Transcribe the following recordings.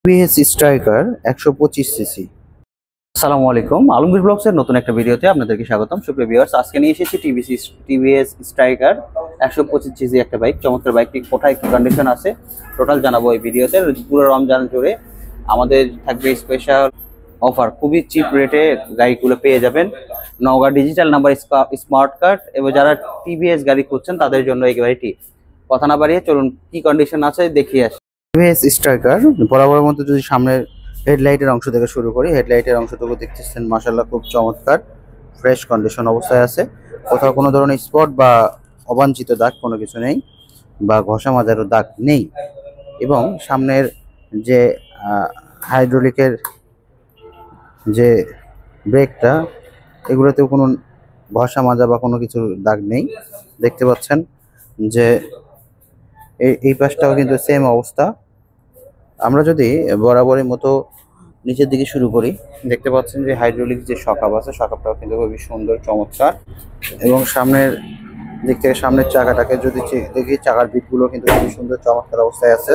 TVS striker 125 CC. আসসালামু আলাইকুম, আলমগীর ব্লগসের নতুন একটা ভিডিওতে আপনাদেরকে স্বাগতম। সুপ্রিয় ভিউয়ার্স, আজকে নিয়ে এসেছি টিভিএস স্ট্রাইকার 125 সিসি একটা বাইক। চমৎকার বাইকটি কোথায় কি কন্ডিশন আছে টোটাল জানাবো এই ভিডিওতে। পুরো রমজান জুড়ে আমাদের থাকবে স্পেশাল অফার, খুবই চিপ রেটে গাড়িগুলো পেয়ে যাবেন। Naogaon digital number smart card, এবং যারা টিভিএস গাড়ি খুঁজছেন তাদের জন্য এই গাড়িটি। কথা না বাড়িয়ে চলুন কি কন্ডিশন আছে দেখিয়ে আসি। টিভিএস স্ট্রাইকার বরাবরের মধ্যে যদি সামনের হেডলাইটের অংশ থেকে শুরু করি, হেডলাইটের অংশটুকু দেখতেছেন মাশাআল্লাহ খুব চমৎকার ফ্রেশ কন্ডিশন অবস্থায় আছে। কোথাও কোনো ধরনের স্পট বা অবাঞ্ছিত দাগ কোনো কিছু নেই, বা ঘষা মাজারও দাগ নেই। এবং সামনের যে হাইড্রোলিকের যে ব্রেকটা, এগুলোতেও কোনো ঘষা মাজা বা কোনো কিছুর দাগ নেই। দেখতে পাচ্ছেন যে এই পাশটাও কিন্তু সেম অবস্থা। আমরা যদি বরাবরের মতো নিচের দিকে শুরু করি, দেখতে পাচ্ছেন যে হাইড্রোলিক যে শকআপ আছে, শকআপটাও কিন্তু খুবই সুন্দর চমৎকার। এবং সামনের দিক থেকে সামনের চাকাটাকে যদি দেখি, চাকার বিটগুলো কিন্তু খুবই সুন্দর চমৎকার অবস্থায় আছে।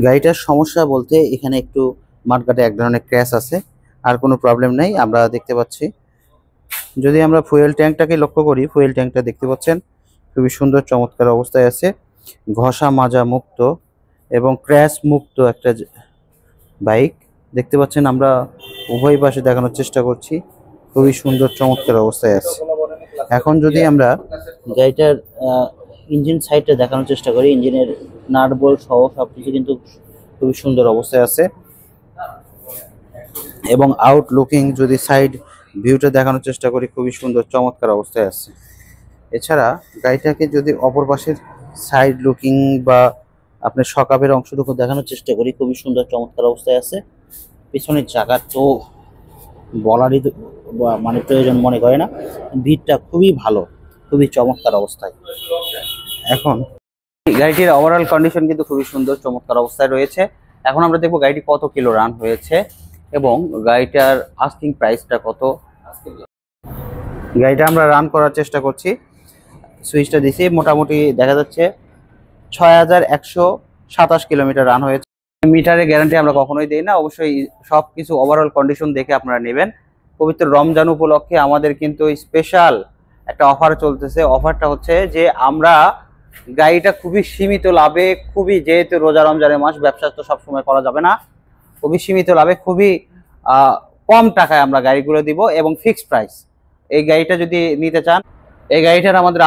গাড়িটার সমস্যা বলতে এখানে একটু মাঠঘাটে এক ধরনের ক্র্যাশ আছে, আর কোনো প্রবলেম নেই আমরা দেখতে পাচ্ছি। যদি আমরা ফুয়েল ট্যাঙ্কটাকে লক্ষ্য করি, ফুয়েল ট্যাঙ্কটা দেখতে পাচ্ছেন খুবই সুন্দর চমৎকার অবস্থায় আছে, ঘষা মাজা মুক্ত এবং ক্র্যাশ মুক্ত একটা বাইক দেখতে পাচ্ছেন। আমরা উভয় পাশে দেখানোর চেষ্টা করছি, খুবই সুন্দর চমৎকার অবস্থায় আছে। এখন যদি আমরা গাড়িটার ইঞ্জিন সাইডটা দেখানোর চেষ্টা করি, ইঞ্জিনের নাট বোল্ট সহ সবকিছু কিন্তু খুবই সুন্দর অবস্থায় আছে। এবং আউটলুকিং যদি সাইড ভিউটা দেখানোর চেষ্টা করি, খুবই সুন্দর চমৎকার অবস্থায় আছে। এছাড়া গাড়িটাকে যদি অপর পাশের সাইড লুকিং বা আপনার শকআপের অংশটুকু দেখানোর চেষ্টা করি, খুবই সুন্দর চমৎকার অবস্থায় আছে। পিছনের চাকা তো বলারই মানে প্রয়োজন মনে করে না, ভিড়টা খুবই ভালো, খুবই চমৎকার অবস্থায়। এখন গাড়িটির ওভারঅল কন্ডিশন কিন্তু খুবই সুন্দর চমৎকার অবস্থায় রয়েছে। এখন আমরা দেখবো গাড়িটি কত কিলো রান হয়েছে এবং গাড়িটার আস্কিং প্রাইসটা কত। গাড়িটা আমরা রান করার চেষ্টা করছি, সুইচটা দিছি, মোটামুটি দেখা যাচ্ছে 6127 কিলোমিটার রান হয়েছে। মিটারের গ্যারান্টি আমরা কখনোই দেই না, অবশ্যই সব কিছু ওভারঅল কন্ডিশন দেখে আপনারা নেবেন। পবিত্র রমজান উপলক্ষে আমাদের কিন্তু স্পেশাল একটা অফার চলতেছে। অফারটা হচ্ছে যে আমরা গাড়িটা খুবই সীমিত লাভে, খুবই, যেহেতু রোজা রমজানের মাস, ব্যবসা তো সবসময় করা যাবে না, খুবই সীমিত লাভে খুবই কম টাকায় আমরা গাড়িগুলো দিব এবং ফিক্সড প্রাইস। এই গাড়িটা যদি নিতে চান, এই গাড়িটার আমাদের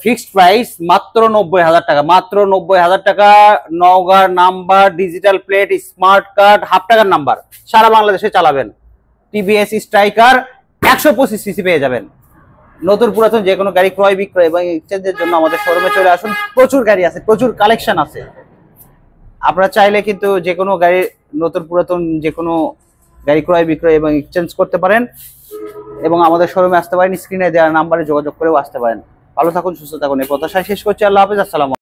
ফিক্সড প্রাইস মাত্র 90,000 টাকা, মাত্র 90,000 টাকা। Naogaon number, digital plate, smart card, half টাকার নাম্বার, সারা বাংলাদেশে চালাবেন। টিভিএস স্ট্রাইকার 125 সিসি পেয়ে যাবেন। নতুন পুরাতন যে কোনো গাড়ি ক্রয় বিক্রয় এবং এক্সচেঞ্জের জন্য আমাদের শোরুমে চলে আসুন। প্রচুর গাড়ি আছে, প্রচুর কালেকশন আছে। আপনারা চাইলে কিন্তু যে কোনো গাড়ি, নতুন পুরাতন যে কোনো গাড়ি ক্রয় বিক্রয় এবং এক্সচেঞ্জ করতে পারেন এবং আমাদের শোরুমে আসতে পারেন। স্ক্রিনে দেওয়া নাম্বারে যোগাযোগ করেও আসতে পারেন। ভালো থাকুন, সুস্থ থাকুন, এই প্রত্যাশায় শেষ করছি। আল্লাহ হাফেজ, আসসালামু আলাইকুম।